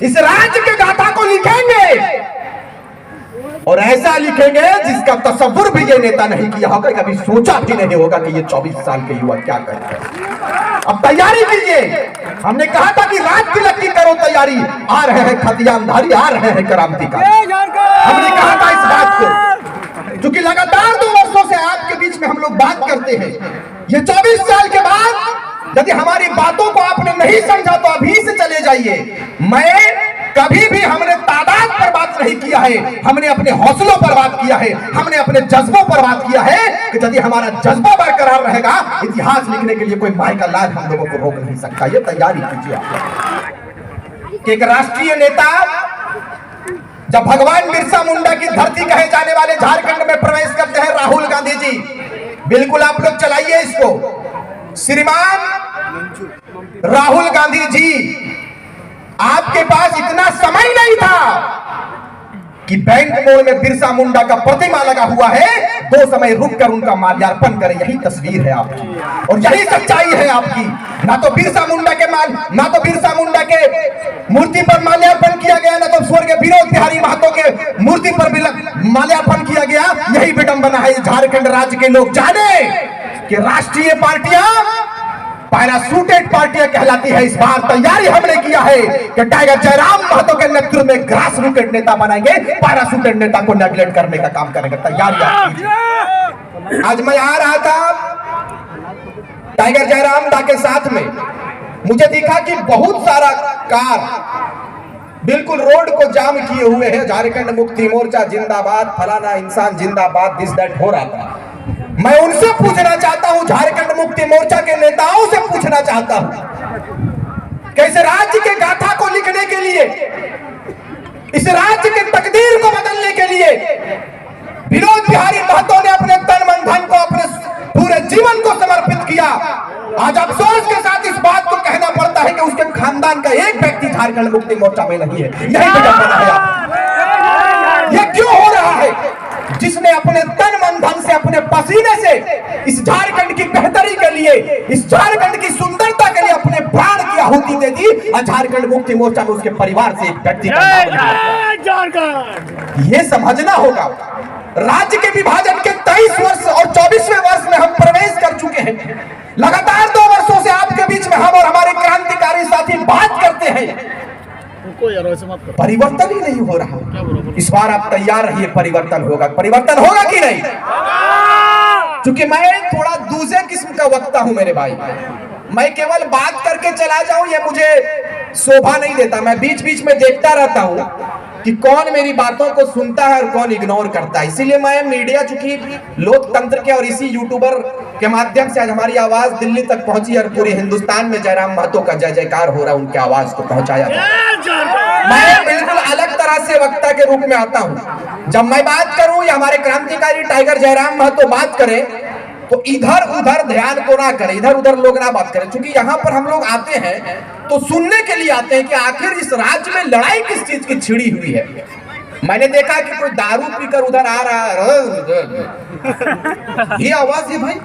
इस राज्य के गाथा को लिखेंगे और ऐसा लिखेंगे जिसका तसव्वुर भी ये नेता नहीं किया होगा, कभी सोचा भी नहीं होगा कि ये 24 साल के युवा क्या करते हैं। अब तैयारी कीजिए। हमने कहा था कि राज तिलक की करो तैयारी, आ रहे हैं खतियानधारी, आ रहे हैं क्रांतिकारी। हमने कहा था इस बात को, क्योंकि लगातार 2 वर्षों से आपके बीच में हम लोग बात करते हैं। ये 24 साल के बाद यदि हमारी बातों को आपने नहीं समझा तो अभी से चले जाइए। मैं कभी भी हमने तादाद पर बात नहीं किया है, हमने अपने हौसलों पर बात किया है, हमने अपने जज्बों पर बात किया है कि यदि हमारा जज्बा बरकरार रहेगा, इतिहास लिखने के लिए कोई माय का लाज हम लोगों को रोक नहीं सकता। ये तैयारी कीजिए आप। एक राष्ट्रीय नेता जब भगवान बिरसा मुंडा की धरती कहे जाने वाले झारखंड में प्रवेश करते हैं राहुल गांधी जी, बिल्कुल आप लोग चलाइए इसको। श्रीमान राहुल गांधी जी, आपके पास इतना समय नहीं था कि बैंक मोड़ में बिरसा मुंडा का प्रतिमा लगा हुआ है, 2 समय रुककर उनका माल्यार्पण करें। यही तस्वीर है आपकी और यही सच्चाई है आपकी। ना तो बिरसा मुंडा के मूर्ति पर माल्यार्पण किया गया, ना तो स्वर्गीय विनोद बिहारी महतो के मूर्ति पर माल्यार्पण किया गया। यही विडंबना है झारखंड राज्य के लोग जाने कि राष्ट्रीय पार्टियां पैराशूटेड पार्टियां कहलाती है। इस बार तैयारी हमने किया है कि टाइगर जयराम महतो के नेतृत्व में ग्रास रूटेड नेता बनाएंगे, पैराशूटेड नेता को नेगलेक्ट करने का काम करेंगे। तैयारी। आज मैं आ रहा था टाइगर जयराम दा के साथ में, मुझे दिखा कि बहुत सारा कार बिल्कुल रोड को जाम किए हुए हैं। झारखंड मुक्ति मोर्चा जिंदाबाद, फलाना इंसान जिंदाबाद, दिस दैट हो रहा था। मैं उनसे पूछना चाहता हूं, झारखंड मुक्ति मोर्चा के नेताओं से पूछना चाहता हूं, कैसे राज्य के गाथा को लिखने के लिए, इस राज्य के तकदीर को बदलने के लिए विनोद बिहारी महतो ने अपने तन मन धन को, अपने पूरे जीवन को समर्पित किया। आज अफसोस के साथ इस बात को कहना पड़ता है कि उसके खानदान का एक व्यक्ति झारखंड मुक्ति मोर्चा में नहीं है। यही वजह है। यह क्यों हो रहा है? जिसने अपने तन मन धन से, अपने पसीने से इस झारखंड की बेहतरी के लिए, इस झारखंड की सुंदरता के लिए अपने प्राण की आहुति दे दी, और झारखंड मुक्ति मोर्चा में उसके परिवार से एक व्यक्ति ये समझना होगा। राज्य के विभाजन के 23 वर्ष और 24वें वर्ष में हम प्रवेश कर चुके हैं। लगातार 2 वर्षों से आपके बीच में हम और हमारे क्रांतिकारी साथी बात करते हैं, परिवर्तन ही नहीं हो रहा। इस बार आप तैयार रहिए, परिवर्तन होगा। परिवर्तन होगा कि नहीं? क्योंकि मैं थोड़ा दूसरे किस्म का वक्ता हूं मेरे भाई। मैं केवल बात करके चला जाऊं, ये मुझे शोभा नहीं देता। मैं बीच बीच में देखता रहता हूं कि कौन मेरी बातों को सुनता है और कौन इग्नोर करता है। इसीलिए मैं मीडिया, चूंकि लोकतंत्र के और इसी यूट्यूबर के माध्यम से आज हमारी आवाज दिल्ली तक पहुंची और पूरे हिंदुस्तान में जयराम महतो का जय जयकार हो रहा, उनकी आवाज को पहुंचाया। मैं बिल्कुल अलग तरह से वक्ता के रूप में आता हूं। जब मैं बात करूं या हमारे क्रांतिकारी टाइगर जयराम महतो बात करें तो इधर उधर ध्यान को ना करें, इधर उधर लोग ना बात करें। क्योंकि यहाँ पर हम लोग आते हैं तो सुनने के लिए आते हैं कि आखिर इस राज्य में लड़ाई किस चीज की छिड़ी हुई है। मैंने देखा कि कोई दारू पीकर उधर आ रहा है, ये आवाज है भाई,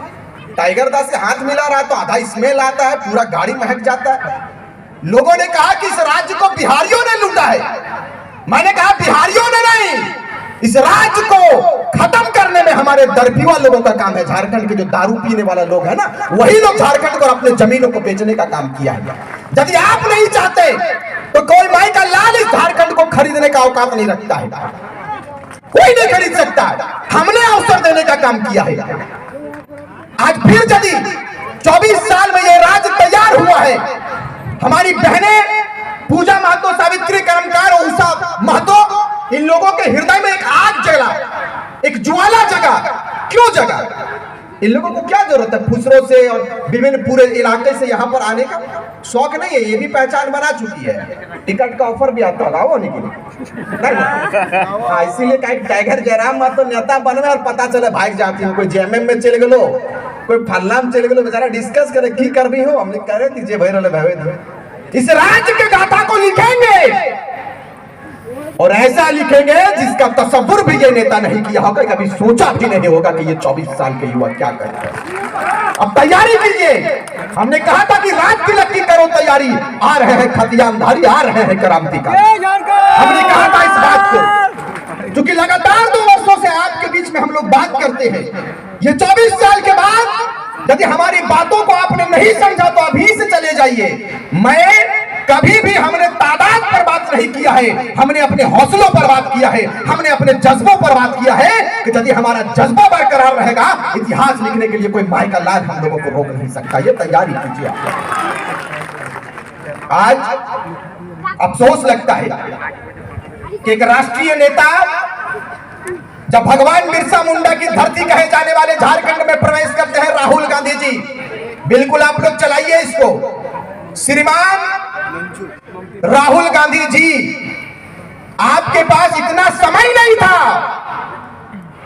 टाइगर दास से हाथ मिला रहा है तो आधा स्मेल आता है, पूरा गाड़ी महक जाता है। लोगों ने कहा कि इस राज्य को बिहारियों ने लूटा है। मैंने कहा बिहारियों ने नहीं, इस राज्य को खत्म करने में हमारे दरपीवा लोगों का काम है। झारखंड के जो दारू पीने वाला लोग है ना, वही लोग झारखंड को अपने जमीनों को बेचने का काम किया है। यदि आप नहीं चाहते तो कोई माई का लाल इस झारखंड को खरीदने का औकात नहीं रखता है, कोई नहीं खरीद सकता है। हमने अवसर देने का काम किया है। आज फिर यदि 24 साल में यह राज्य तैयार हुआ है, हमारी बहनें पूजा महतो, सावित्री कर्मकार, उषा महतो, इन लोगों के हृदय में एक आग जला, एक ज्वाला जगा। क्यों जगा? इन लोगों को क्या जरूरत है फुसरों से और विभिन्न पूरे इलाके से यहाँ पर आने का? शौक नहीं है, ये भी पहचान बना चुकी है। टिकट का ऑफर भी आता होगा होने के लिए। हाँ, इसीलिए टाइगर जयराम महतो नेता बनवे और पता चले भाग जाती है। कोई जेएमएम में चले गलो, कोई फल्ला में चले गलो, बेचारा डिस्कस करे की कर भी हो। हमने कह रहे थे जे भाई रहे भवे, इस राज्य के गाथा को लिखेंगे और ऐसा लिखेंगे जिसका तसव्वुर भी ये नेता नहीं किया होगा, कभी सोचा भी नहीं होगा कि ये 24 साल के युवा क्या करते हैं। अब तैयारी कीजिए। हमने कहा था कि रात की लक्की करो तैयारी, आ रहे हैं खतियानधारी, आ रहे हैं क्रांति का। हमने कहा था इस बात को, क्योंकि लगातार 2 वर्षों से आपके बीच में हम लोग बात करते हैं। ये 24 साल के बाद यदि हमारी बातों को आपने नहीं समझा तो अभी से चले जाइए। मैं कभी भी हमने तादाद पर बात नहीं किया है, हमने अपने हौसलों पर बात किया है, हमने अपने जज्बों पर बात किया है कि यदि हमारा जज्बा बरकरार रहेगा, इतिहास लिखने के लिए कोई माई का लाल हम लोगों को रोक नहीं सकता। ये तैयारी कीजिए आप। आज अफसोस लगता है कि एक राष्ट्रीय नेता जब भगवान बिरसा मुंडा की धरती कहे जाने वाले झारखंड में प्रवेश करते हैं राहुल गांधी जी, बिल्कुल आप लोग चलाइए इसको। श्रीमान राहुल गांधी जी, आपके पास इतना समय नहीं था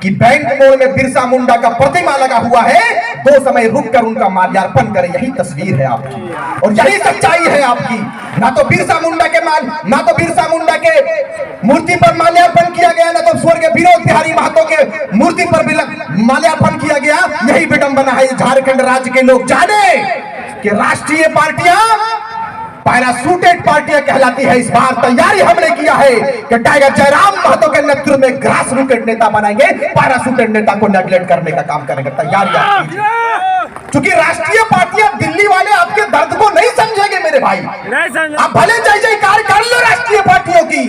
कि बैंक मोड़ में बिरसा मुंडा का प्रतिमा लगा हुआ है, 2 समय रुककर उनका माल्यार्पण करें। यही तस्वीर है आपकी और यही सच्चाई है आपकी। ना तो बिरसा मुंडा के मूर्ति पर माल्यार्पण किया गया, ना तो स्वर्गीय विनोद बिहारी महतो के मूर्ति पर माल्यार्पण किया गया। यही विडंबना है झारखंड राज्य के लोग जाने कि राष्ट्रीय पार्टियां पैराशूटेड पार्टियां कहलाती है। इस बार तैयारी हमने किया है कि टाइगर जयराम महतो के नेतृत्व में ग्रास रूटेड नेता बनाएंगे, पैराशूटेड नेता को नेगलेक्ट करने का काम करेंगे। तैयारी आप कीजिए, क्योंकि राष्ट्रीय पार्टियां दिल्ली वाले आपके दर्द को नहीं समझेंगे मेरे भाई। आप भले जय जयकार कर लो राष्ट्रीय पार्टियों की,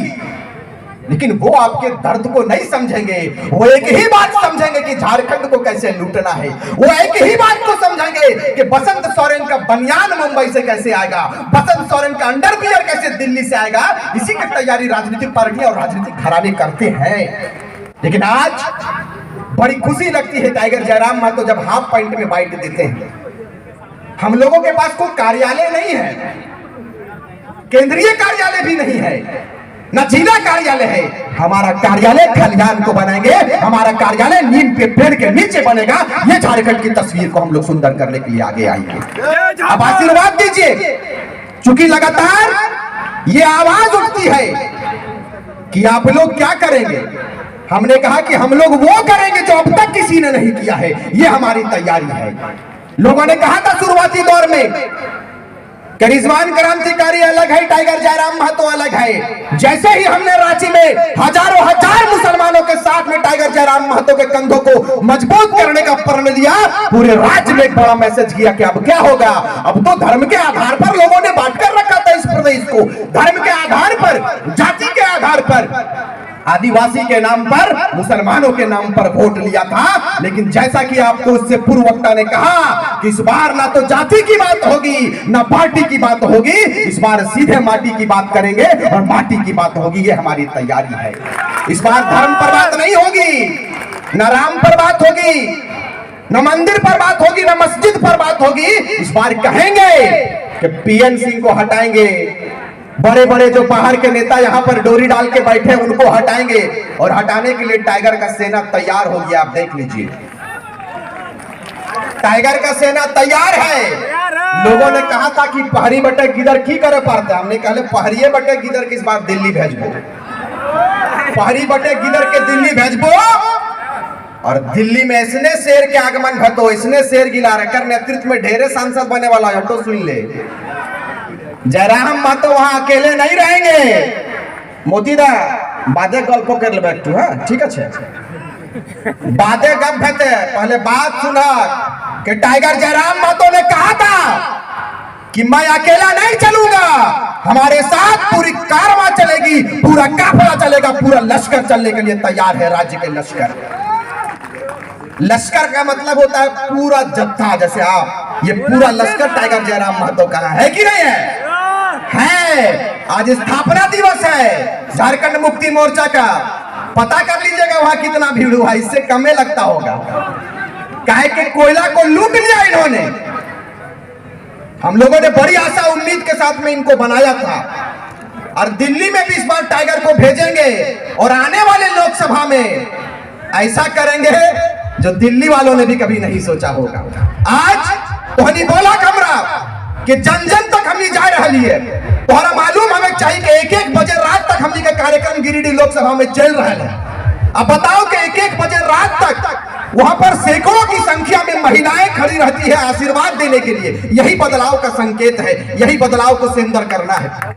लेकिन वो आपके दर्द को नहीं समझेंगे। वो एक ही बात समझेंगे कि झारखंड को कैसे लूटना है। वो एक ही बात को समझेंगे कि बसंत सोरेन का बनियान मुंबई से कैसे आएगा, बसंत सोरेन का अंडरवियर कैसे दिल्ली से आएगा। इसी की तैयारी राजनीतिक पार्टियां और राजनीतिक घराने करते हैं। लेकिन आज बड़ी खुशी लगती है टाइगर जयराम महतो जब हाफ पैंट में बाइट देते हैं। हम लोगों के पास कोई कार्यालय नहीं है, केंद्रीय कार्यालय भी नहीं है, न जिला कार्यालय है। हमारा कार्यालय खलिहान को बनाएंगे, हमारा कार्यालय नीम के पेड़ के नीचे बनेगा। ये झारखंड की तस्वीर को हम लोग सुंदर करने के लिए आगे आएंगे। अब आशीर्वाद दीजिए, क्योंकि लगातार ये आवाज उठती है कि आप लोग क्या करेंगे। हमने कहा कि हम लोग वो करेंगे जो अब तक किसी ने नहीं किया है। ये हमारी तैयारी है। लोगों ने कहा था शुरुआती दौर में कि रिजवान क्रांतिकारी अलग है, टाइगर जयराम महतो अलग है। जैसे ही हमने रांची में हजारों हजार मुसलमानों के साथ में टाइगर जयराम महतो के कंधों को मजबूत करने का प्रण लिया, पूरे राज्य में एक बड़ा मैसेज किया कि अब क्या होगा। अब तो धर्म के आधार पर लोगों ने बांट कर रखा था इस प्रदेश को, धर्म के आधार पर, जाति के आधार पर, आदिवासी के नाम पर, मुसलमानों के नाम पर वोट लिया था। लेकिन जैसा कि आपको उससे पूर्व वक्ता ने कहा कि इस बार ना तो जाति की बात होगी, ना पार्टी की बात होगी, इस बार सीधे माटी की बात करेंगे और माटी की बात होगी। ये हमारी तैयारी है। इस बार धर्म पर बात नहीं होगी, न राम पर बात होगी, न मंदिर पर बात होगी, न मस्जिद पर बात होगी। इस बार कहेंगे कि पीएन सिंह को हटाएंगे, बड़े बड़े जो बाहर के नेता यहाँ पर डोरी डाल के बैठे उनको हटाएंगे, और हटाने के लिए टाइगर का सेना तैयार हो गया। आप देख लीजिए, टाइगर का सेना तैयार है। लोगों ने कहा था कि पहरी बटे गिदर की करे पाते, हमने कहा पहरिये बटे गिदर के इस बार दिल्ली भेजबो, पहरी बटे गिदर के दिल्ली भेजबो। और दिल्ली में इसने शेर के आगमन भतो, इसने शेर गिला रखकर नेतृत्व में ढेरे सांसद बने वाला है। तो सुन ले, जयराम महतो वहां अकेले नहीं रहेंगे। मोतीदा बादे गल्प कर ले बैठ, ठीक है, बादे गप भेते, पहले बात सुना कि टाइगर जयराम महतो ने कहा था कि मैं अकेला नहीं चलूंगा, हमारे साथ पूरी कारवां चलेगी, पूरा काफिला चलेगा, पूरा लश्कर चलने के लिए तैयार है। राज्य के लश्कर, लश्कर का मतलब होता है पूरा जत्था। जैसे आप, ये पूरा लश्कर टाइगर जयराम महतो का है कि नहीं है? आज स्थापना दिवस है झारखंड मुक्ति मोर्चा का। पता कर लीजिएगा वहां कितना भीड़ हुआ, इससे कम लगता होगा। काहे कि कोयला को लूट लिया इन्होंने। हम लोगों ने बड़ी आशा उम्मीद के साथ में इनको बनाया था, और दिल्ली में भी इस बार टाइगर को भेजेंगे, और आने वाले लोकसभा में ऐसा करेंगे जो दिल्ली वालों ने भी कभी नहीं सोचा होगा। आज तो नहीं बोला कमरा कि जन जन तक हमने जा रही है। तोहरा मालूम हमें चाहिए कि 1-1 बजे रात तक हमने का कार्यक्रम गिरिडीह लोकसभा में चल रहा है। अब बताओ कि 1-1 बजे रात तक वहां पर सैकड़ों की संख्या में महिलाएं खड़ी रहती है आशीर्वाद देने के लिए। यही बदलाव का संकेत है, यही बदलाव को सुंदर करना है।